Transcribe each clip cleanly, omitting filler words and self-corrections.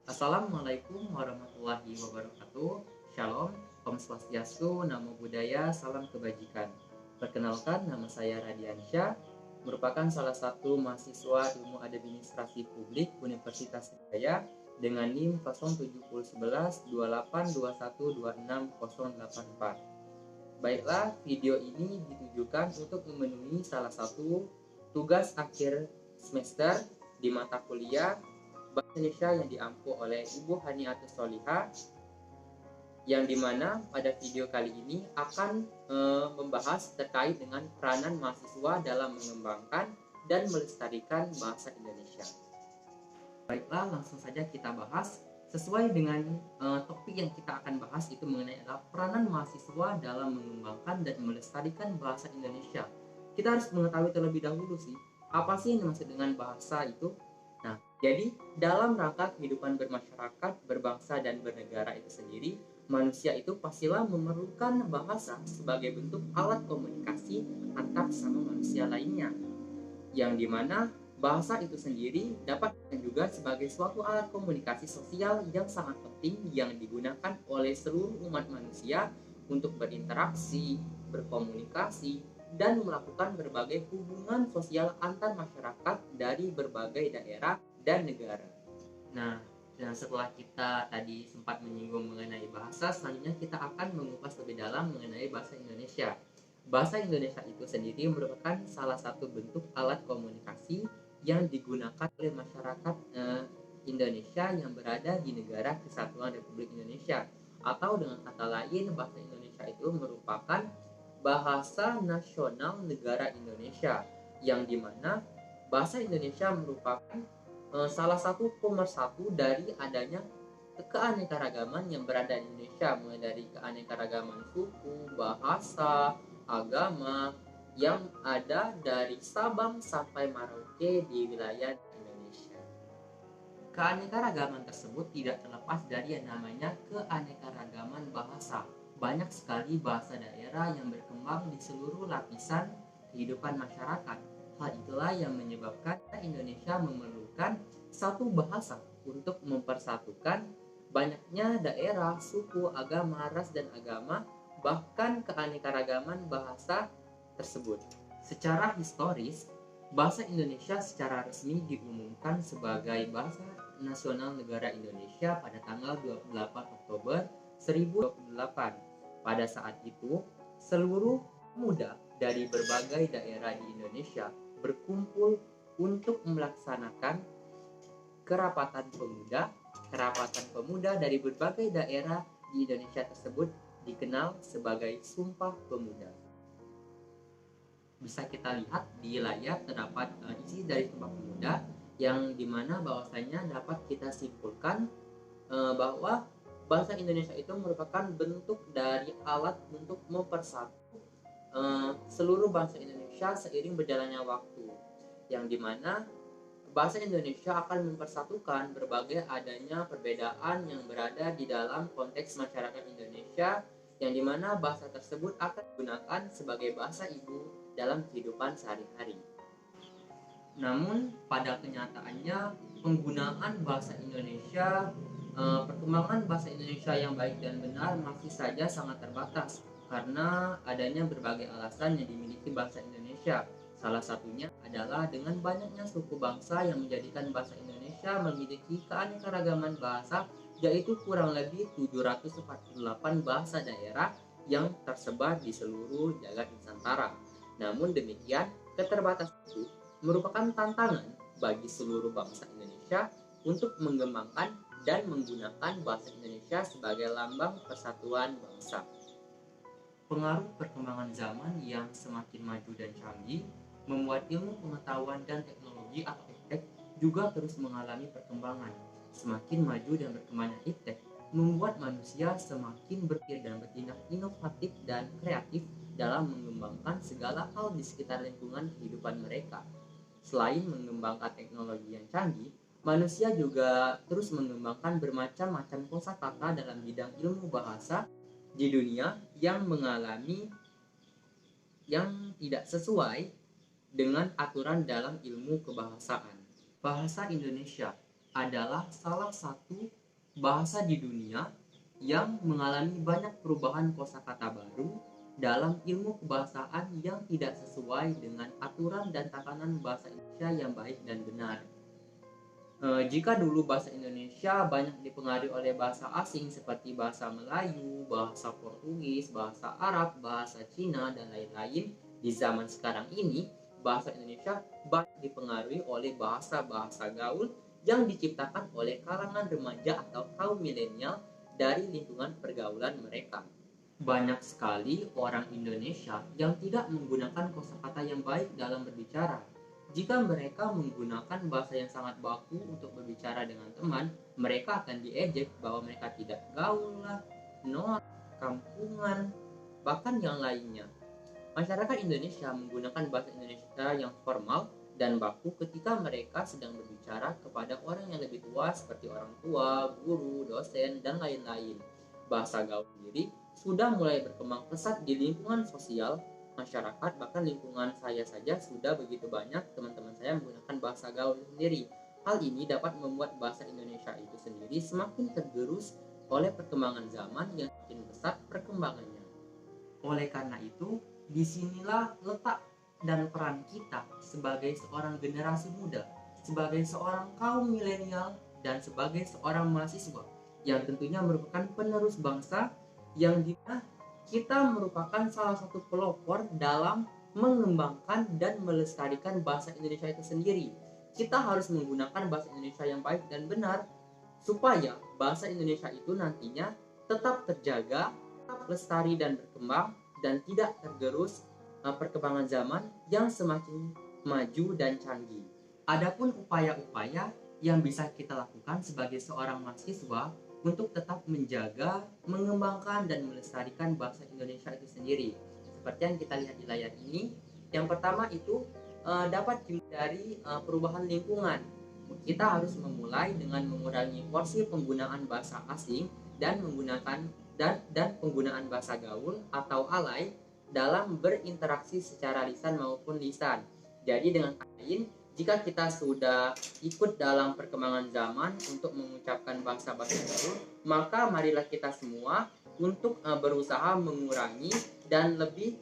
Assalamualaikum warahmatullahi wabarakatuh. Shalom, Om Swastiastu, Namo Buddhaya, Salam Kebajikan. Perkenalkan, nama saya Radiansyah, merupakan salah satu mahasiswa Ilmu Administrasi Publik Universitas Sriwijaya dengan NIM 07112821260084. Baiklah, video ini ditujukan untuk memenuhi salah satu tugas akhir semester di mata kuliah Bahasa Indonesia yang diampu oleh Ibu Haniatus Solihah, yang dimana pada video kali ini akan membahas terkait dengan peranan mahasiswa dalam mengembangkan dan melestarikan bahasa Indonesia. Baiklah, langsung saja kita bahas. Sesuai dengan topik yang kita akan bahas itu mengenai adalah peranan mahasiswa dalam mengembangkan dan melestarikan bahasa Indonesia. Kita harus mengetahui terlebih dahulu sih, apa sih yang dimaksud dengan bahasa itu? Nah, jadi dalam rangka kehidupan bermasyarakat, berbangsa, dan bernegara itu sendiri, manusia itu pastilah memerlukan bahasa sebagai bentuk alat komunikasi antar sama manusia lainnya. Yang dimana bahasa itu sendiri dapat juga sebagai suatu alat komunikasi sosial yang sangat penting yang digunakan oleh seluruh umat manusia untuk berinteraksi, berkomunikasi, dan melakukan berbagai hubungan sosial antar masyarakat dari berbagai daerah dan negara. Nah, dan setelah kita tadi sempat menyinggung mengenai bahasa, selanjutnya kita akan mengupas lebih dalam mengenai bahasa Indonesia. Bahasa Indonesia itu sendiri merupakan salah satu bentuk alat komunikasi yang digunakan oleh masyarakat Indonesia yang berada di negara Kesatuan Republik Indonesia. Atau dengan kata lain, bahasa Indonesia itu merupakan bahasa nasional negara Indonesia, yang dimana bahasa Indonesia merupakan salah satu pemersatu dari adanya keanekaragaman yang berada di Indonesia, mulai dari keanekaragaman suku, bahasa, agama yang ada dari Sabang sampai Merauke di wilayah Indonesia. Keanekaragaman tersebut tidak terlepas dari yang namanya keanekaragaman bahasa. Banyak sekali bahasa daerah yang berkembang di seluruh lapisan kehidupan masyarakat. Hal itulah yang menyebabkan Indonesia memerlukan satu bahasa untuk mempersatukan banyaknya daerah, suku, agama, ras, dan agama, bahkan keanekaragaman bahasa tersebut. Secara historis, bahasa Indonesia secara resmi diumumkan sebagai bahasa nasional negara Indonesia pada tanggal 28 Oktober 1028. Pada saat itu, seluruh pemuda dari berbagai daerah di Indonesia berkumpul untuk melaksanakan kerapatan pemuda. Kerapatan pemuda dari berbagai daerah di Indonesia tersebut dikenal sebagai Sumpah Pemuda. Bisa kita lihat di layar terdapat isi dari Sumpah Pemuda, yang dimana bahwasanya dapat kita simpulkan bahwa bahasa Indonesia itu merupakan bentuk dari alat untuk mempersatu seluruh bangsa Indonesia seiring berjalannya waktu, yang dimana bahasa Indonesia akan mempersatukan berbagai adanya perbedaan yang berada di dalam konteks masyarakat Indonesia, yang dimana bahasa tersebut akan digunakan sebagai bahasa ibu dalam kehidupan sehari-hari. Namun pada kenyataannya penggunaan bahasa Indonesia, perkembangan bahasa Indonesia yang baik dan benar masih saja sangat terbatas karena adanya berbagai alasan yang dimiliki bahasa Indonesia. Salah satunya adalah dengan banyaknya suku bangsa yang menjadikan bahasa Indonesia memiliki keanekaragaman bahasa, yaitu kurang lebih 748 bahasa daerah yang tersebar di seluruh jagat Nusantara. Namun demikian, keterbatasan itu merupakan tantangan bagi seluruh bangsa Indonesia untuk mengembangkan dan menggunakan bahasa Indonesia sebagai lambang persatuan bangsa. Pengaruh perkembangan zaman yang semakin maju dan canggih membuat ilmu pengetahuan dan teknologi atau iptek juga terus mengalami perkembangan. Semakin maju dan berkembangnya iptek membuat manusia semakin berpikir dan bertindak inovatif dan kreatif dalam mengembangkan segala hal di sekitar lingkungan kehidupan mereka. Selain mengembangkan teknologi yang canggih, manusia juga terus mengembangkan bermacam-macam kosakata dalam bidang ilmu bahasa di dunia yang mengalami yang tidak sesuai dengan aturan dalam ilmu kebahasaan. Bahasa Indonesia adalah salah satu bahasa di dunia yang mengalami banyak perubahan kosakata baru dalam ilmu kebahasaan yang tidak sesuai dengan aturan dan tatanan bahasa Indonesia yang baik dan benar. Jika dulu bahasa Indonesia banyak dipengaruhi oleh bahasa asing seperti bahasa Melayu, bahasa Portugis, bahasa Arab, bahasa Cina, dan lain-lain, di zaman sekarang ini bahasa Indonesia banyak dipengaruhi oleh bahasa-bahasa gaul yang diciptakan oleh kalangan remaja atau kaum milenial dari lingkungan pergaulan mereka. Banyak sekali orang Indonesia yang tidak menggunakan kosakata yang baik dalam berbicara. Jika mereka menggunakan bahasa yang sangat baku untuk berbicara dengan teman, mereka akan diejek bahwa mereka tidak gaul lah, norak, kampungan, bahkan yang lainnya. Masyarakat Indonesia menggunakan bahasa Indonesia yang formal dan baku ketika mereka sedang berbicara kepada orang yang lebih tua seperti orang tua, guru, dosen, dan lain-lain. Bahasa gaul sendiri sudah mulai berkembang pesat di lingkungan sosial masyarakat, bahkan lingkungan saya saja sudah begitu banyak teman-teman saya menggunakan bahasa gaul sendiri. Hal ini dapat membuat bahasa Indonesia itu sendiri semakin tergerus oleh perkembangan zaman yang semakin pesat perkembangannya. Oleh karena itu, disinilah letak dan peran kita sebagai seorang generasi muda, sebagai seorang kaum milenial, dan sebagai seorang mahasiswa yang tentunya merupakan penerus bangsa, yang dimana kita merupakan salah satu pelopor dalam mengembangkan dan melestarikan bahasa Indonesia itu sendiri. Kita harus menggunakan bahasa Indonesia yang baik dan benar supaya bahasa Indonesia itu nantinya tetap terjaga, tetap lestari dan berkembang, dan tidak tergerus perkembangan zaman yang semakin maju dan canggih. Adapun upaya-upaya yang bisa kita lakukan sebagai seorang mahasiswa untuk tetap menjaga, mengembangkan, dan melestarikan bahasa Indonesia itu sendiri. Seperti yang kita lihat di layar ini, yang pertama itu dapat dari perubahan lingkungan. Kita harus memulai dengan mengurangi porsi penggunaan bahasa asing dan menggunakan penggunaan bahasa gaul atau alay dalam berinteraksi secara lisan maupun lisan. Jadi dengan kata lain, jika kita sudah ikut dalam perkembangan zaman untuk mengucapkan bahasa-bahasa gaul, maka marilah kita semua untuk berusaha mengurangi dan lebih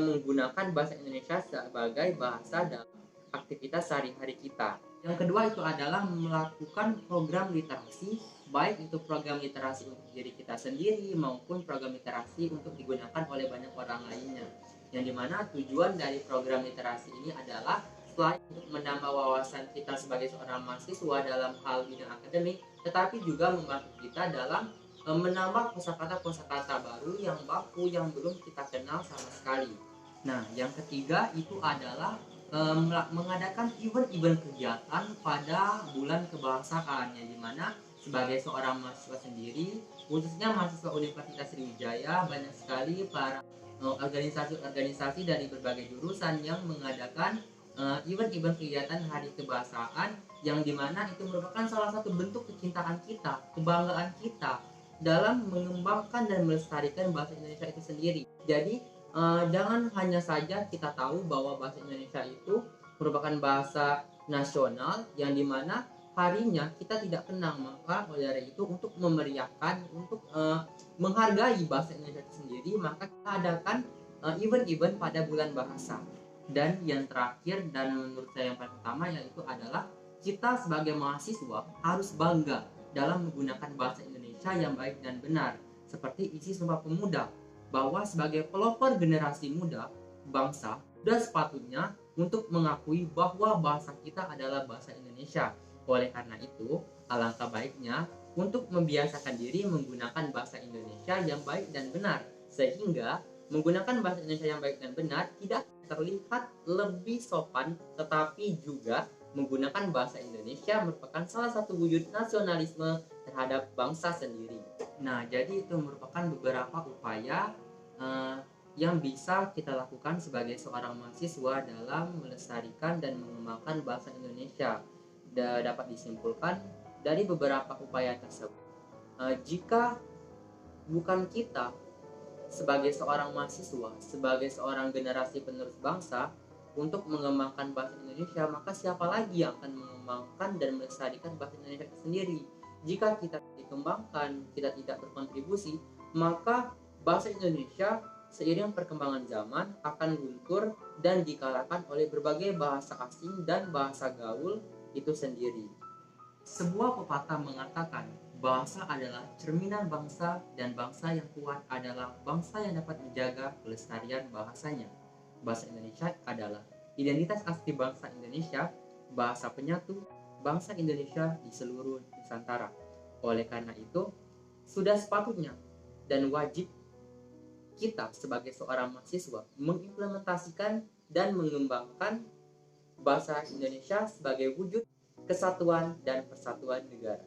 menggunakan bahasa Indonesia sebagai bahasa dalam aktivitas sehari-hari kita. Yang kedua itu adalah melakukan program literasi, baik itu program literasi untuk diri kita sendiri maupun program literasi untuk digunakan oleh banyak orang lainnya. Yang dimana tujuan dari program literasi ini adalah selain untuk menambah wawasan kita sebagai seorang mahasiswa dalam hal bidang akademik, tetapi juga membantu kita dalam menambah kosakata-kosakata baru yang baku yang belum kita kenal sama sekali. Nah, yang ketiga itu adalah mengadakan event-event kegiatan pada bulan kebahasaan, yang dimana sebagai seorang mahasiswa sendiri, khususnya mahasiswa Universitas Sriwijaya, banyak sekali para organisasi-organisasi dari berbagai jurusan yang mengadakan event-event kegiatan hari kebahasaan, yang dimana itu merupakan salah satu bentuk kecintaan kita, kebanggaan kita dalam mengembangkan dan melestarikan bahasa Indonesia itu sendiri. Jadi jangan hanya saja kita tahu bahwa bahasa Indonesia itu merupakan bahasa nasional yang dimana harinya kita tidak kenal, maka oleh dari itu untuk memeriahkan, untuk menghargai bahasa Indonesia itu sendiri, maka kita adakan event-event pada bulan bahasa. Dan yang terakhir dan menurut saya yang paling utama yaitu adalah kita sebagai mahasiswa harus bangga dalam menggunakan bahasa Indonesia yang baik dan benar, seperti isi Sumpah Pemuda, bahwa sebagai pelopor generasi muda bangsa sudah sepatutnya untuk mengakui bahwa bahasa kita adalah bahasa Indonesia. Oleh karena itu, alangkah baiknya untuk membiasakan diri menggunakan bahasa Indonesia yang baik dan benar, sehingga menggunakan bahasa Indonesia yang baik dan benar tidak terlihat lebih sopan, tetapi juga menggunakan bahasa Indonesia merupakan salah satu wujud nasionalisme terhadap bangsa sendiri. Nah, jadi itu merupakan beberapa upaya yang bisa kita lakukan sebagai seorang mahasiswa dalam melestarikan dan mengembangkan bahasa Indonesia. Dapat disimpulkan dari beberapa upaya tersebut, jika bukan kita sebagai seorang mahasiswa, sebagai seorang generasi penerus bangsa untuk mengembangkan bahasa Indonesia, maka siapa lagi yang akan mengembangkan dan melestarikan bahasa Indonesia itu sendiri? Jika kita dikembangkan, kita tidak berkontribusi, maka bahasa Indonesia seiring perkembangan zaman akan luntur dan dikalahkan oleh berbagai bahasa asing dan bahasa gaul itu sendiri. Sebuah pepatah mengatakan, bahasa adalah cerminan bangsa dan bangsa yang kuat adalah bangsa yang dapat menjaga kelestarian bahasanya. Bahasa Indonesia adalah identitas asli bangsa Indonesia, bahasa penyatu bangsa Indonesia di seluruh Nusantara. Oleh karena itu, sudah sepatutnya dan wajib kita sebagai seorang mahasiswa mengimplementasikan dan mengembangkan bahasa Indonesia sebagai wujud kesatuan dan persatuan negara.